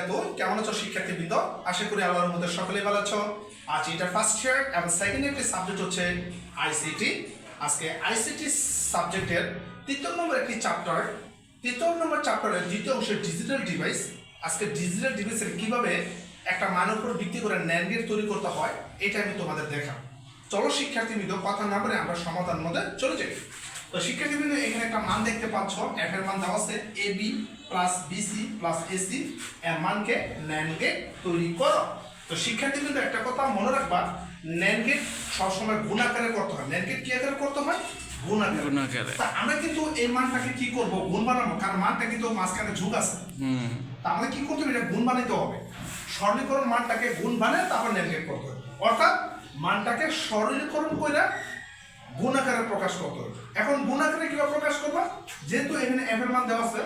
বারাকাতুহু। কেমন আছো শিক্ষার্থীবৃন্দ? আশা করি আল্লাহর মধ্যে সকলেই ভালো আছো। আজ এটা ফার্স্ট ইয়ার এবং সেকেন্ড ইয়ার সাবজেক্ট হচ্ছে আইসিটি। আজকে আইসিটি সাবজেক্টের 3 নম্বর একটি চ্যাপ্টার, 3 নম্বর চ্যাপ্টারের দ্বিতীয় অংশ ডিজিটাল ডিভাইস। আজকে ডিজিটাল ডিভাইসের কিভাবে একটা মানের উপর ভিত্তি করে ন্যান্ড গেট তৈরি করতে হয় এটা আমি তোমাদের দেখাবো। চলো শিক্ষার্থীবৃন্দ কথা না বলে আমরা সমাধানের মধ্যে চলে যাই। তো শিক্ষার্থীবৃন্দ এখানে একটা মান দেখতে পাচ্ছ, এফ এর মান দেওয়া আছে AB plus BC plus AC, এর মানকে ন্যান্ড গেট তৈরি করো। তো শিক্ষার্থীবৃন্দ একটা কথা মনে রাখবা, ন্যান্ড গেট সবসময় গুণ আকারে করতে হয়। ন্যান্ড গেট কি আকারে করতে হয়? গুণ আকারে। তা আমরা কিন্তু এই মানটাকে কি করব? গুণ বানাবো, কারণ মানটা কিন্তু মাঝখানে ঝুঁক আছে। তা আমাদের কি করতে হবে? এটা গুণ বানাইতে হবে। সরলীকরণ মানটাকে গুণ বানায় তারপর ন্যান্ড গেট করতে হবে, অর্থাৎ মানটাকে সরলীকরণ করে গুণ আকারে প্রকাশ করতে হবে। এখন গুণ আকারে কিভাবে প্রকাশ করবা? যেহেতু এখানে এফ এর মান দেওয়া আছে,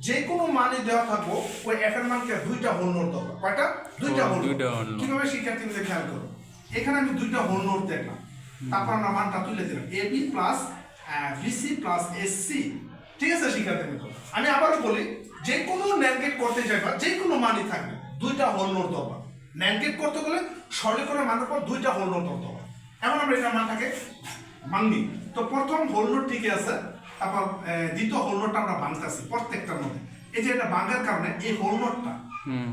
যে কোনো মানই দেওয়া থাকবো ওই এফ এর মানকে দুইটা হোল নোট দেবো। কয়টা? দুইটা হোল নোট। কিভাবে শিক্ষার্থীদের খেয়াল করো, এখানে আমি দুইটা হোল নোট দেখলাম, তারপর আমরা মানটা তুলে দিলাম AB plus BC plus SC. ঠিক আছে শিক্ষার্থীদের, আমি আবারও বলি, যে কোনো ন্যান্ড গেট করতে যাইবা, যে কোনো মানই থাকবে দুইটা হোল নোট দেবা। ন্যান্ড গেট করতে গেলে সরলীকরণ মানের পর দুইটা হোল নোট করতে হবে। এখন আমরা এটা মানটাকে ভাঙবি। তো প্রথম হোল নোট ঠিকই আছে, তারপর দ্বিতীয় হোল নোটটা আমরা ভাঙতেছি প্রত্যেকটার মধ্যে। এই যে এটা ভাঙার কারণে এই হোল নোটটা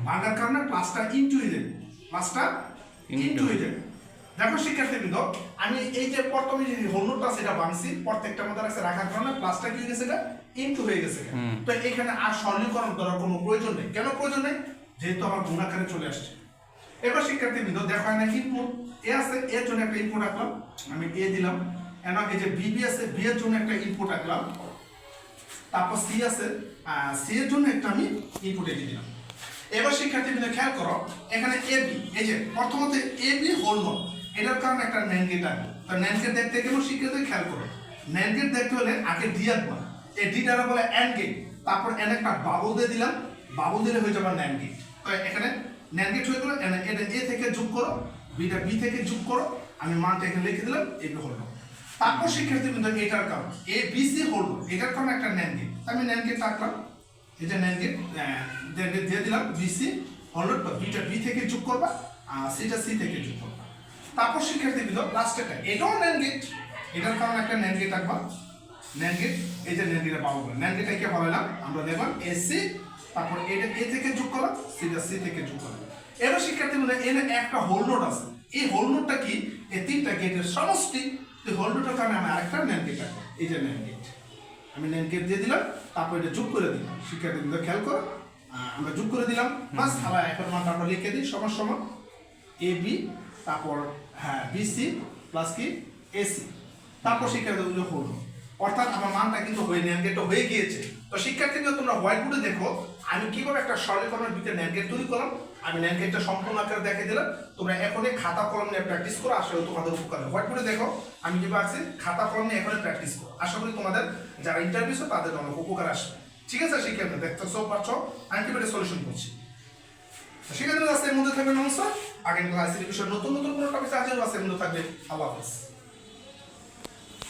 ভাঙার কারণে প্লাসটা ইনটু হয়ে যাবে, প্লাসটা ইনটু হয়ে যাবে। দেখো শিক্ষার্থীবৃন্দ, আমি এই যে প্রথমে যে হোল নোটটা আছে এটা ভাঙছি, প্রত্যেকটার মধ্যে রাখার কারণে প্লাসটা কি হয়ে গেছে? এটা ইনটু হয়ে গেছে। তো এখানে আর সরলীকরণ করার কোনো প্রয়োজন নেই। কেন প্রয়োজন নেই? যেহেতু আমার গুণ আকারে চলে আসছে। এবার শিক্ষার্থীবৃন্দ দেখো না, ইনপুট এ আছে, এর জন্য একটা ইনপুট রাখলাম, আমি এ দিলাম। এখন এই যে বিবি আছে, বি এর জন্য একটা ইনপুট রাখলাম। তারপর সি আছে, সি এর জন্য একটা আমি ইনপুট দিয়ে দিলাম। এবার শিক্ষার্থীবৃন্দ খেয়াল করো, এখানে এবি, এই যে প্রথমত এবি হোল নোট, এটার কারণে একটা ন্যান্ড গেট আসবে। তো ন্যান্ড গেট দেখতে গেলেও শিক্ষার্থী খেয়াল করো, ন্যান্ড গেট দেখতে হলে আগে ডি আঁকবা, এই ডি দ্বারা বলে অ্যান্ড গেট, তারপর এন একটা বাবল দিয়ে দিলাম, বাবল দিলে হয়ে যাবে ন্যান্ড গেট। তো এখানে ন্যান্ড গেট হয়ে গেল, এটা এ থেকে যোগ করো, বিটা বি থেকে যোগ করো, আমি মানটা এখানে লিখে দিলাম এবি হল। তারপর শিক্ষার্থীবৃন্দ এটার কারণ এ বিসি হল, এটার কারণে একটা ন্যান্ড গেট, আমি ন্যান্ড গেট রাখলাম, এটা ন্যান্ড গেট দিয়ে দিলাম বিসি হল, বিটা বি থেকে যোগ করবা, সিটা সি থেকে যোগ করবা। তারপর শিক্ষার্থীবৃন্দ লাস্টেরটা এটাও ন্যান্ড গেট, এটার কারণে একটা ন্যান্ড গেট রাখবা, ন্যান্ড গেট, এই যে ন্যান্ড গেটে পাবো, ন্যান্ড গেট একে বললাম আমরা দেখলাম এসি, তারপর এটা এ থেকে যোগ করলাম, সিটা সি থেকে যোগ করলাম। এবার শিক্ষার্থীবৃন্দ এখানে একটা হোল নোট আছে, এই হোল নোটটা কি? এই তিনটা গেটের সমষ্টি। এই হোল নোটের কারণে আমি আরেকটা ন্যান্ড গেট রাখবো, এই যে ন্যান্ড গেট, আমি ন্যান্ড গেট দিয়ে দিলাম, তারপর এটা যোগ করে দিলাম। শিক্ষার্থীবৃন্দ খেয়াল করো, আমরা যোগ করে দিলাম, বাস আবার এখন মানটা আমরা লিখে দিই সমান সমান এ বি, তারপর বিসি প্লাস কি এসি, তারপর শিক্ষার্থীবৃন্দ হলো, অর্থাৎ আমার মানটা কিন্তু হয়ে ন্যান্ড গেটটা হয়ে গিয়েছে। তো শিক্ষার্থীবৃন্দ তোমরা হোয়াইট বোর্ডে দেখো আমি কিভাবে একটা সরলীকরণের ভিতরে ন্যান্ড গেট তৈরি করলাম। আমি ন্যান্ড গেটটা সম্পূর্ণ আকারে দেখিয়ে দিলাম, তোমরা এখনই খাতা কলম নিয়ে প্র্যাকটিস করো, আসলে তোমাদের উপকার হবে। হোয়াইট বোর্ডে দেখো আমি যেভাবে আছি, খাতা কলম নিয়ে এখনই প্র্যাকটিস করো, আশা করি তোমাদের যারা ইন্টারভিউ তাদের অনেক উপকার আসবে। ঠিক আছে শিক্ষার্থী, দেখতেছো পাচ্ছ আমি কিভাবে সলিউশন করছি। শিক্ষার্থীদের আজকের মধ্যে থাকবে নমস্কার, আগামী ক্লাসের বিষয়ে নতুন নতুন কোনো টপিক আছে আজকের মধ্যে থাকবে। আল্লাহ হাফেজ।